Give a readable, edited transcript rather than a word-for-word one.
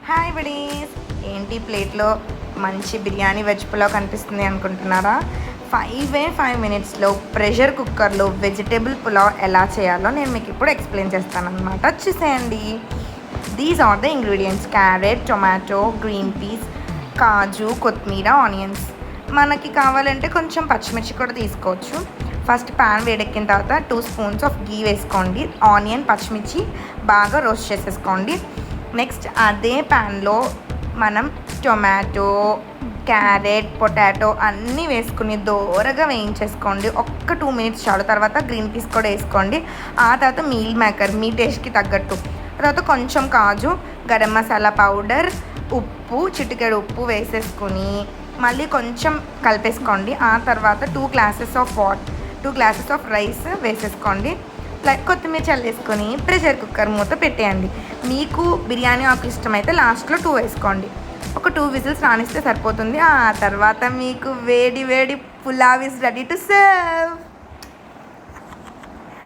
Hi buddies, ఏంటి ప్లేట్లో మంచి బిర్యానీ వెజ్ పులావ్ కనిపిస్తుంది అనుకుంటున్నారా? 5 మినిట్స్లో ప్రెషర్ కుక్కర్లో వెజిటేబుల్ పులావ్ ఎలా చేయాలో నేను మీకు ఇప్పుడు ఎక్స్ప్లెయిన్ చేస్తాను అనమాట. చూసేయండి. These are the ingredients: carrot, tomato, green peas, కాజు, కొత్తిమీర, ఆనియన్స్. మనకి కావాలంటే కొంచెం పచ్చిమిర్చి కూడా తీసుకోవచ్చు. ఫస్ట్ ప్యాన్ వేడెక్కిన తర్వాత 2 స్పూన్స్ ఆఫ్ గీ వేసుకోండి. ఆనియన్, పచ్చిమిర్చి బాగా రోస్ట్ చేసేసుకోండి. నెక్స్ట్ అదే ప్యాన్లో మనం టొమాటో, క్యారెట్, పొటాటో అన్నీ వేసుకుని దోరగా వేయించేసుకోండి. ఒక్క 2 మినిట్స్ చాలు. తర్వాత గ్రీన్ పీస్ కూడా వేసుకోండి. ఆ తర్వాత మీల్ మేకర్ మీ టేస్ట్కి తగ్గట్టు. తర్వాత కొంచెం కాజు, గరం మసాలా పౌడర్, ఉప్పు, చిటికెడు ఉప్పు వేసేసుకుని మళ్ళీ కొంచెం కలిపేసుకోండి. ఆ తర్వాత 2 గ్లాసెస్ ఆఫ్ రైస్ వేసేసుకోండి. కొత్తిమీర చల్లేసుకొని ప్రెషర్ కుక్కర్ మూత పెట్టేయండి. మీకు బిర్యానీ ఆకు ఇష్టమైతే లాస్ట్లో 2 వేసుకోండి. ఒక 2 విజిల్స్ రానిస్తే సరిపోతుంది. ఆ తర్వాత మీకు వేడి వేడి pulao is ready to serve.